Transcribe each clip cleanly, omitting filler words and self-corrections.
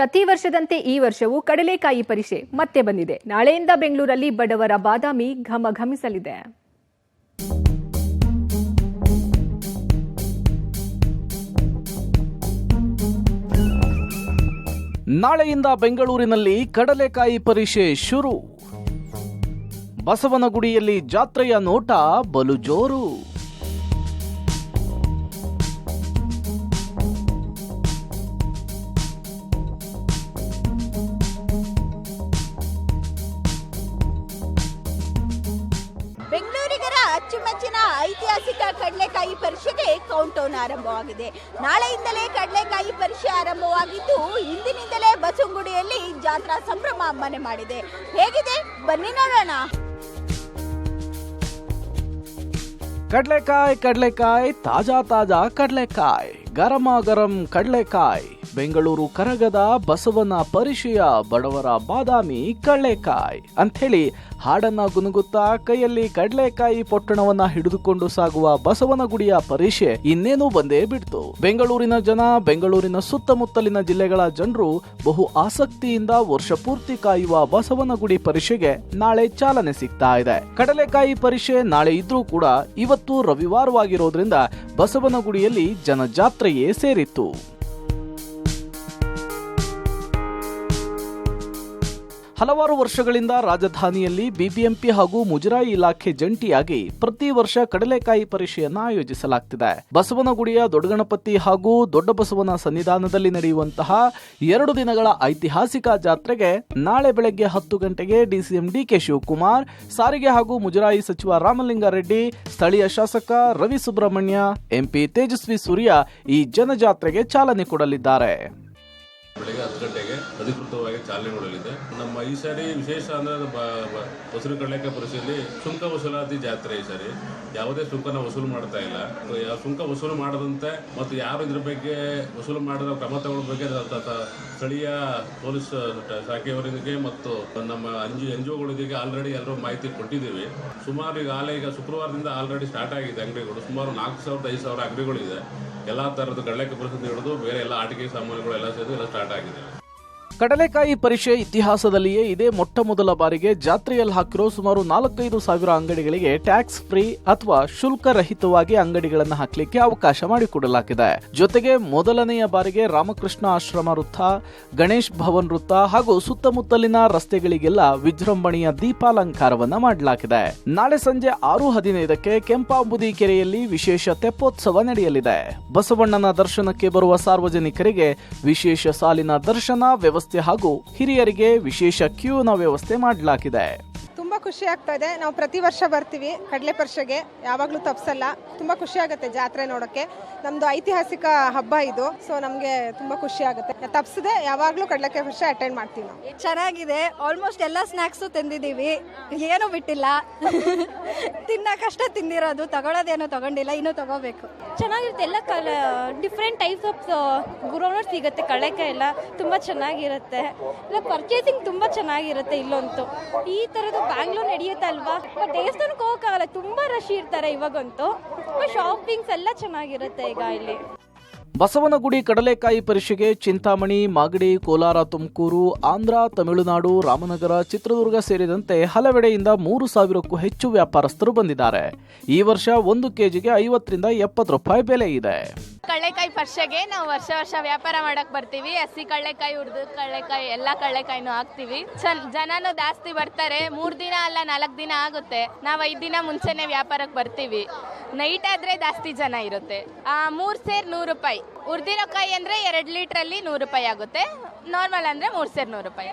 ಪ್ರತಿ ವರ್ಷದಂತೆ ಈ ವರ್ಷವೂ ಕಡಲೆಕಾಯಿ ಪರಿಷೆ ಮತ್ತೆ ಬಂದಿದೆ. ನಾಳೆಯಿಂದ ಬೆಂಗಳೂರಲ್ಲಿ ಬಡವರ ಬಾದಾಮಿ ಘಮಘಮಿಸಲಿದೆ. ನಾಳೆಯಿಂದ ಬೆಂಗಳೂರಿನಲ್ಲಿ ಕಡಲೆಕಾಯಿ ಪರಿಷೆ ಶುರು. ಬಸವನಗುಡಿಯಲ್ಲಿ ಜಾತ್ರೆಯ ನೋಟ ಬಲು ಜೋರು. ಬೆಂಗಳೂರಿಗರ ಅಚ್ಚುಮೆಚ್ಚಿನ ಐತಿಹಾಸಿಕ ಕಡಲೆಕಾಯಿ ಪರಿಷೆಗೆ ಕೌಂಟ್ ಡೌನ್ ಆರಂಭವಾಗಿದೆ. ನಾಳೆಯಿಂದಲೇ ಕಡಲೆಕಾಯಿ ಪರಿಷೆ ಆರಂಭವಾಗಿದ್ದು ಇಂದಿನಿಂದಲೇ ಬಸವನಗುಡಿಯಲ್ಲಿ ಜಾತ್ರಾ ಸಂಭ್ರಮ ಮನೆ ಮಾಡಿದೆ. ಹೇಗಿದೆ ಬನ್ನಿ ನೋಡೋಣ. ಕಡಲೆಕಾಯಿ ತಾಜಾ ಕಡಲೆಕಾಯಿ, ಗರಂ ಕಡಲೆಕಾಯಿ. ಬೆಂಗಳೂರು ಕರಗದ ಬಸವನ ಪರಿಷೆಯ ಬಡವರ ಬಾದಾಮಿ ಕಡಲೆಕಾಯಿ ಅಂಥೇಳಿ ಹಾಡನ್ನ ಗುನುಗುತ್ತಾ ಕೈಯಲ್ಲಿ ಕಡಲೆಕಾಯಿ ಪೊಟ್ಟಣವನ್ನ ಹಿಡಿದುಕೊಂಡು ಸಾಗುವ ಬಸವನಗುಡಿಯ ಪರಿಷೆ ಇನ್ನೇನು ಬಂದೇ ಬಿಡ್ತು. ಬೆಂಗಳೂರಿನ ಜನ, ಬೆಂಗಳೂರಿನ ಸುತ್ತಮುತ್ತಲಿನ ಜಿಲ್ಲೆಗಳ ಜನರು ಬಹು ಆಸಕ್ತಿಯಿಂದ ವರ್ಷ ಪೂರ್ತಿ ಕಾಯುವ ಬಸವನಗುಡಿ ಪರಿಷೆಗೆ ನಾಳೆ ಚಾಲನೆ ಸಿಗ್ತಾ ಇದೆ. ಕಡಲೆಕಾಯಿ ಪರಿಷೆ ನಾಳೆ ಇದ್ರೂ ಕೂಡ ಇವತ್ತು ರವಿವಾರವಾಗಿರೋದ್ರಿಂದ ಬಸವನಗುಡಿಯಲ್ಲಿ ಜನಜಾತ್ರೆಯೇ ಸೇರಿತ್ತು. ಹಲವಾರು ವರ್ಷಗಳಿಂದ ರಾಜಧಾನಿಯಲ್ಲಿ ಬಿಬಿಎಂಪಿ ಹಾಗೂ ಮುಜರಾಯಿ ಇಲಾಖೆ ಜಂಟಿಯಾಗಿ ಪ್ರತಿ ವರ್ಷ ಕಡಲೆಕಾಯಿ ಪರಿಷೆಯನ್ನ ಆಯೋಜಿಸಲಾಗ್ತಿದೆ. ಬಸವನಗುಡಿಯ ದೊಡ್ಡಗಣಪತಿ ಹಾಗೂ ದೊಡ್ಡ ಬಸವನ ಸನ್ನಿಧಾನದಲ್ಲಿ ನಡೆಯುವಂತಹ 2 ದಿನಗಳ ಐತಿಹಾಸಿಕ ಜಾತ್ರೆಗೆ ನಾಳೆ ಬೆಳಗ್ಗೆ 10 ಗಂಟೆಗೆ ಡಿಸಿಎಂ ಡಿಕೆ ಶಿವಕುಮಾರ್, ಸಾರಿಗೆ ಹಾಗೂ ಮುಜರಾಯಿ ಸಚಿವ ರಾಮಲಿಂಗಾರೆಡ್ಡಿ, ಸ್ಥಳೀಯ ಶಾಸಕ ರವಿ ಸುಬ್ರಹ್ಮಣ್ಯ, ಎಂಪಿ ತೇಜಸ್ವಿ ಸೂರ್ಯ ಈ ಜನಜಾತ್ರೆಗೆ ಚಾಲನೆ ಕೊಡಲಿದ್ದಾರೆ. ಬೆಳಗ್ಗೆ 10 ಗಂಟೆಗೆ ಅಧಿಕೃತವಾಗಿ ಚಾಲನೆ ಕೊಡಲಿದೆ. ನಮ್ಮ ಈ ಸಾರಿ ವಿಶೇಷ ಅಂದರೆ ಬಸವ ಕಡಲೆಕಾಯಿ ಪರಿಷೆಯಲ್ಲಿ ಸುಂಕ ವಸೂಲಾತಿ ಜಾತ್ರೆ. ಈ ಸಾರಿ ಯಾವುದೇ ಸುಂಕನ ವಸೂಲು ಮಾಡ್ತಾ ಇಲ್ಲ. ಸುಂಕ ವಸೂಲು ಮಾಡದಂತೆ ಮತ್ತು ಯಾರು ಇದ್ರ ಬಗ್ಗೆ ವಸೂಲು ಮಾಡಿದ ಕ್ರಮ ತಗೊಳ್ಳೋ ಬಗ್ಗೆ ಸ್ಥಳೀಯ ಪೊಲೀಸ್ ಶಾಖೆಯವರಿಗೆ ಮತ್ತು ನಮ್ಮ ಎನ್ಜಿಒಗಳಿಗೆ ಆಲ್ರೆಡಿ ಎಲ್ಲರೂ ಮಾಹಿತಿ ಕೊಟ್ಟಿದ್ದೀವಿ. ಸುಮಾರು ಈಗ ಶುಕ್ರವಾರದಿಂದ ಆಲ್ರೆಡಿ ಸ್ಟಾರ್ಟ್ ಆಗಿದೆ ಅಂಗಡಿಗಳು. ಸುಮಾರು 4,000-5,000 ಅಂಗಡಿಗಳಿದೆ. ಎಲ್ಲ ಥರದ ಕಡಲೆಕಾಯಿ ಪರಿಷೆ ಹಿಡಿದು ಬೇರೆ ಎಲ್ಲ ಆಟಿಕೆ ಸಾಮಾನುಗಳು ಎಲ್ಲ ಸೇರಿ ಎಲ್ಲ ಸ್ಟಾರ್ಟ್ ಆಗಿದೆ. ಕಡಲೆಕಾಯಿ ಪರಿಷೆ ಇತಿಹಾಸದಲ್ಲಿಯೇ ಇದೇ ಮೊಟ್ಟ ಮೊದಲ ಬಾರಿಗೆ ಜಾತ್ರೆಯಲ್ಲಿ ಹಾಕಿರೋ ಸುಮಾರು 4-5 ಸಾವಿರ ಅಂಗಡಿಗಳಿಗೆ ಟ್ಯಾಕ್ಸ್ ಫ್ರೀ ಅಥವಾ ಶುಲ್ಕ ರಹಿತವಾಗಿ ಅಂಗಡಿಗಳನ್ನು ಹಾಕಲಿಕ್ಕೆ ಅವಕಾಶ ಮಾಡಿಕೊಡಲಾಗಿದೆ. ಜೊತೆಗೆ ಮೊದಲನೆಯ ಬಾರಿಗೆ ರಾಮಕೃಷ್ಣ ಆಶ್ರಮ ವೃತ್ತ, ಗಣೇಶ್ ಭವನ್ ವೃತ್ತ ಹಾಗೂ ಸುತ್ತಮುತ್ತಲಿನ ರಸ್ತೆಗಳಿಗೆಲ್ಲ ವಿಜೃಂಭಣೆಯ ದೀಪಾಲಂಕಾರವನ್ನ ಮಾಡಲಾಗಿದೆ. ನಾಳೆ ಸಂಜೆ 6:15ಕ್ಕೆ ಕೆಂಪಾಂಬುದಿ ಕೆರೆಯಲ್ಲಿ ವಿಶೇಷ ತೆಪ್ಪೋತ್ಸವ ನಡೆಯಲಿದೆ. ಬಸವಣ್ಣನ ದರ್ಶನಕ್ಕೆ ಬರುವ ಸಾರ್ವಜನಿಕರಿಗೆ ವಿಶೇಷ ಸಾಲಿನ ದರ್ಶನ ವ್ಯವಸ್ಥೆ ಹಾಗೂ ಹಿರಿಯರಿಗೆ ವಿಶೇಷ ಕ್ಯೂನ ವ್ಯವಸ್ಥೆ ಮಾಡಲಾಗಿದೆ. ತುಂಬಾ ಖುಷಿ ಆಗ್ತಾ ಇದೆ. ನಾವು ಪ್ರತಿ ವರ್ಷ ಬರ್ತೀವಿ ಕಡಲೆ ಪರಿಷೆಗೆ, ಯಾವಾಗ್ಲೂ ತಪ್ಸಲ್ಲ. ತುಂಬಾ ಖುಷಿ ಆಗುತ್ತೆ ಜಾತ್ರೆ ನೋಡಕ್ಕೆ. ನಮ್ದು ಐತಿಹಾಸಿಕ ಹಬ್ಬ ಇದು. ಸೊ ನಮ್ಗೆ ತುಂಬಾ ಖುಷಿ ಆಗುತ್ತೆ. ತಪ್ಸದೆ ಯಾವಾಗ್ಲೂ ಕಡಲೆಕಾಯಿ ಪರಿಷೆ ಅಟೆಂಡ್ ಮಾಡ್ತೀವಿ ನಾವು. ಚೆನ್ನಾಗಿದೆ. ಆಲ್ಮೋಸ್ಟ್ ಎಲ್ಲ ಸ್ನಾಕ್ಸು ತಂದಿದ್ದೀವಿ, ಏನು ಬಿಟ್ಟಿಲ್ಲ. ತಿನ್ನಕಷ್ಟೇ ತಿಂದಿರೋದು, ತಗೊಳ್ಳೋದೇನೋ ತಗೊಂಡಿಲ್ಲ, ಇನ್ನೂ ತಗೋಬೇಕು. ಚೆನ್ನಾಗಿರುತ್ತೆ. ಎಲ್ಲ ಡಿಫ್ರೆಂಟ್ ಟೈಪ್ಸ್ ಆಫ್ ಗುರೋನರ್ ಸಿಗುತ್ತೆ. ಕಡಲೆಕಾಯಿ ಎಲ್ಲ ತುಂಬ ಚೆನ್ನಾಗಿರುತ್ತೆ. ಇಲ್ಲ ಪರ್ಚೇಸಿಂಗ್ ತುಂಬ ಚೆನ್ನಾಗಿರುತ್ತೆ. ಇಲ್ಲಂತೂ ಈ ಥರದ್ದು ಬ್ಯಾಂಗ್ಳೂರ್ ನಡೆಯುತ್ತಲ್ವಾ, ದೇವಸ್ಥಾನಕ್ಕೆ ಹೋಗೋಕ್ಕಾಗಲ್ಲ, ತುಂಬ ರಶ್ ಇರ್ತಾರೆ ಇವಾಗಂತೂ. ಶಾಪಿಂಗ್ಸ್ ಎಲ್ಲ ಚೆನ್ನಾಗಿರುತ್ತೆ ಈಗ ಇಲ್ಲಿ. ಬಸವನಗುಡಿ ಕಡಲೆಕಾಯಿ ಪರಿಷೆಗೆ ಚಿಂತಾಮಣಿ, ಮಾಗಡಿ, ಕೋಲಾರ, ತುಮಕೂರು, ಆಂಧ್ರ, ತಮಿಳುನಾಡು, ರಾಮನಗರ, ಚಿತ್ರದುರ್ಗ ಸೇರಿದಂತೆ ಹಲವೆಡೆಯಿಂದ 3,000ಕ್ಕೂ ಹೆಚ್ಚು ವ್ಯಾಪಾರಸ್ಥರು ಬಂದಿದ್ದಾರೆ. ಈ ವರ್ಷ 1 ಕೆಜಿಗೆ 50-70 ರೂಪಾಯಿ ಬೆಲೆ ಇದೆ. ಕಡಲೆಕಾಯಿ ಪರಿಷೆಗೆ ನಾವು ವರ್ಷ ವ್ಯಾಪಾರ ಮಾಡಕ್ ಬರ್ತೀವಿ. ಹಸಿ ಕಡಲೆಕಾಯಿ, ಹುರಿದ ಕಡಲೆಕಾಯಿ, ಎಲ್ಲ ಕಡಲೆಕಾಯಿನೂ ಹಾಕ್ತಿವಿ. ಜನನು ಜಾಸ್ತಿ ಬರ್ತಾರೆ. 3 ದಿನ ಅಲ್ಲ 4 ದಿನ ಆಗುತ್ತೆ. ನಾವು 5 ದಿನ ಮುಂಚೆನೆ ವ್ಯಾಪಾರಕ್ಕೆ ಬರ್ತೀವಿ. ನೈಟ್ ಆದ್ರೆ ಜಾಸ್ತಿ ಜನ ಇರುತ್ತೆ. 3 ಸೇರ್ 100 ರೂಪಾಯಿ. ಹುರಿದಿರೋ ಕಾಯಿ ಅಂದ್ರೆ 2 ಲೀಟ್ರಲ್ಲಿ 100 ರೂಪಾಯಿ ಆಗುತ್ತೆ. ನಾರ್ಮಲ್ ಅಂದ್ರೆ 3 ಸೇರ್ 100 ರೂಪಾಯಿ.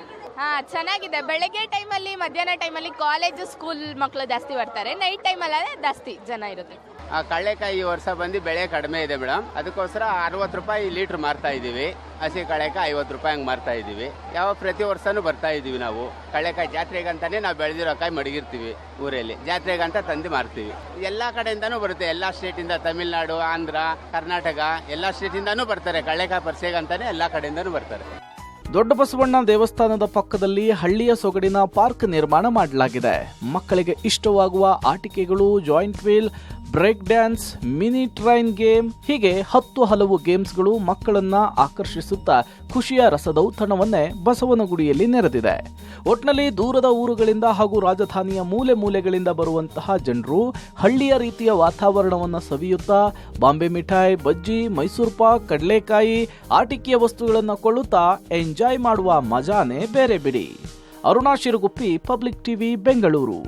ಚೆನ್ನಾಗಿದೆ. ಬೆಳಗ್ಗೆ ಟೈಮಲ್ಲಿ, ಮಧ್ಯಾಹ್ನ ಟೈಮಲ್ಲಿ ಕಾಲೇಜು ಸ್ಕೂಲ್ ಮಕ್ಕಳು ಜಾಸ್ತಿ ಬರ್ತಾರೆ. ನೈಟ್ ಟೈಮಲ್ಲಿ ಜಾಸ್ತಿ ಜನ ಇರುತ್ತೆ. ಕಡಲೆಕಾಯಿ ಈ ವರ್ಷ ಬಂದು ಬೆಳೆ ಕಡಿಮೆ ಇದೆ ಮೇಡಮ್. ಅದಕ್ಕೋಸ್ಕರ 60 ರೂಪಾಯಿ ಲೀಟ್ರ್ ಮಾರ್ತಾ ಇದ್ದೀವಿ. ಹಸಿ ಕಡಲೆಕಾಯಿ 50 ರೂಪಾಯಿ ಹಂಗೆ ಮಾರ್ತಾ ಇದ್ದೀವಿ. ಪ್ರತಿ ವರ್ಷನೂ ಬರ್ತಾ ಇದ್ದೀವಿ ನಾವು. ಕಡಲೆಕಾಯಿ ಜಾತ್ರೆಗಂತಾನೆ ನಾವು ಬೆಳೆದಿರೋ ಕಾಯಿ ಮಡಗಿರ್ತೀವಿ ಊರಲ್ಲಿ. ಜಾತ್ರೆಗಂತ ತಂದು ಮಾರ್ತೀವಿ. ಎಲ್ಲ ಕಡೆಯಿಂದನೂ ಬರುತ್ತೆ. ಎಲ್ಲ ಸ್ಟೇಟಿಂದ, ತಮಿಳುನಾಡು, ಆಂಧ್ರ, ಕರ್ನಾಟಕ ಎಲ್ಲ ಸ್ಟೇಟಿಂದನೂ ಬರ್ತಾರೆ. ಕಡಲೆಕಾಯಿ ಪರಿಷೆಗಂತಾನೆ ಎಲ್ಲ ಕಡೆಯಿಂದನೂ ಬರ್ತಾರೆ. ದೊಡ್ಡ ಬಸವಣ್ಣ ದೇವಸ್ಥಾನದ ಪಕ್ಕದಲ್ಲಿ ಹಳ್ಳಿಯ ಸೊಗಡಿನ ಪಾರ್ಕ್ ನಿರ್ಮಾಣ ಮಾಡಲಾಗಿದೆ. ಮಕ್ಕಳಿಗೆ ಇಷ್ಟವಾಗುವ ಆಟಿಕೆಗಳು, giant wheel, break dance, mini train game ಹೀಗೆ 10 ಹಲವು ಗೇಮ್ಸ್ಗಳು ಮಕ್ಕಳನ್ನ ಆಕರ್ಷಿಸುತ್ತಾ ಖುಷಿಯ ರಸದೌತಣವನ್ನೇ ಬಸವನಗುಡಿಯಲ್ಲಿ ನೆರೆದಿದೆ. ಒಟ್ನಲ್ಲಿ ದೂರದ ಊರುಗಳಿಂದ ಹಾಗೂ ರಾಜಧಾನಿಯ ಮೂಲೆ ಮೂಲೆಗಳಿಂದ ಬರುವಂತಹ ಜನರು ಹಳ್ಳಿಯ ರೀತಿಯ ವಾತಾವರಣವನ್ನು ಸವಿಯುತ್ತಾ ಬಾಂಬೆ ಮಿಠಾಯಿ, ಬಜ್ಜಿ, ಮೈಸೂರು ಪಾಕ್, ಕಡಲೆಕಾಯಿ, ಆಟಿಕೆಯ ವಸ್ತುಗಳನ್ನು ಕೊಳ್ಳುತ್ತಾ ಎಂಜಾಯ್ ಮಾಡುವ ಮಜಾನೇ ಬೇರೆ ಬಿಡಿ. Aruna Shiraguppi, public TV, Bengaluru.